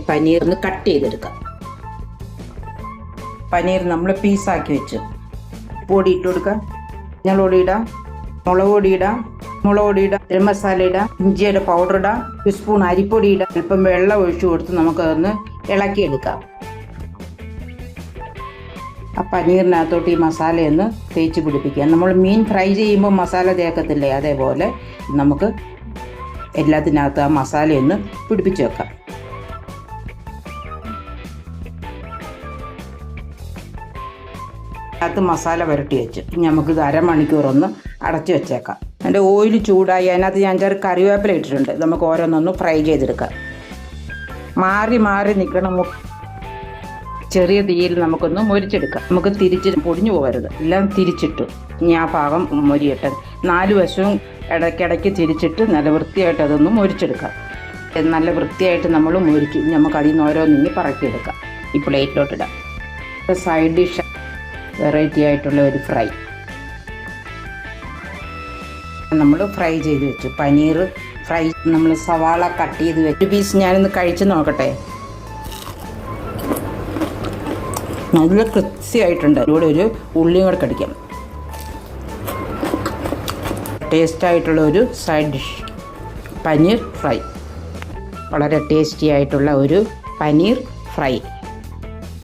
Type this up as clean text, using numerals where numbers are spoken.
പനീർ ഒന്ന് കട്ട് ചെയ്തെടുക്കാം. പനീർ നമ്മൾ പീസാക്കി വെച്ച് പൊടി ഇട്ട് കൊടുക്കാം. മഞ്ഞൾപ്പൊടി ഇടാം, മുളക് പൊടി ഇടാം, ഗരം മസാല ഇടാം, ഇഞ്ചിയുടെ പൗഡർ ഇടാം, 1 സ്പൂൺ അരിപ്പൊടി ഇടാം. അല്പം വെള്ളം ഒഴിച്ചു കൊടുത്ത് നമുക്കതൊന്ന് ഇളക്കിയെടുക്കാം. ആ പനീറിനകത്തോട്ട് ഈ മസാലയൊന്ന് തേച്ച് പിടിപ്പിക്കാം. നമ്മൾ മീൻ ഫ്രൈ ചെയ്യുമ്പോൾ മസാല തേക്കത്തില്ലേ, അതേപോലെ നമുക്ക് എല്ലാത്തിനകത്ത് ആ മസാലയൊന്ന് പിടിപ്പിച്ച് വെക്കാം. അതിനകത്ത് മസാല പുരട്ടി വെച്ച് നമുക്കിത് അരമണിക്കൂറൊന്ന് അടച്ചു വെച്ചേക്കാം. അതിൻ്റെ ഓയിൽ ചൂടായി അതിനകത്ത് ഞാൻ ചെറിയ കറിവേപ്പില ഇട്ടിട്ടുണ്ട്. നമുക്ക് ഓരോന്നൊന്ന് ഫ്രൈ ചെയ്തെടുക്കാം. മാറി നിൽക്കണം. ചെറിയ തീയിൽ നമുക്കൊന്ന് മൊരിച്ചെടുക്കാം. നമുക്ക് തിരിച്ച് പൊടിഞ്ഞു പോകരുത്. എല്ലാം തിരിച്ചിട്ടു. ഇനി ആ ഭാഗം മൊരിയട്ടെ. 4 വശവും ഇടയ്ക്കിടയ്ക്ക് തിരിച്ചിട്ട് നല്ല വൃത്തിയായിട്ട് അതൊന്ന് മൊരിച്ചെടുക്കാം. നല്ല വൃത്തിയായിട്ട് നമ്മൾ മൊരിച്ചു. നമുക്ക് അതിൽ നിന്ന് ഓരോന്നിങ്ങി പറക്കിയെടുക്കാം. ഈ പ്ലേറ്റിലോട്ടിടാം. സൈഡ് ഡിഷ് വെറൈറ്റി ആയിട്ടുള്ള ഒരു ഫ്രൈ നമ്മൾ ഫ്രൈ ചെയ്ത് വെച്ചു. പനീർ ഫ്രൈ നമ്മൾ സവാള കട്ട് ചെയ്ത് വെച്ചു. ഒരു പീസ് ഞാനൊന്ന് കഴിച്ച് നോക്കട്ടെ. നല്ല കൃത്യമായിട്ടുണ്ട്. ഇവിടെ ഒരു ഉള്ളിയും കൂടെ കടിക്കാം. ടേസ്റ്റായിട്ടുള്ള ഒരു സൈഡ് ഡിഷ് പനീർ ഫ്രൈ. വളരെ ടേസ്റ്റി ആയിട്ടുള്ള ഒരു പനീർ ഫ്രൈ.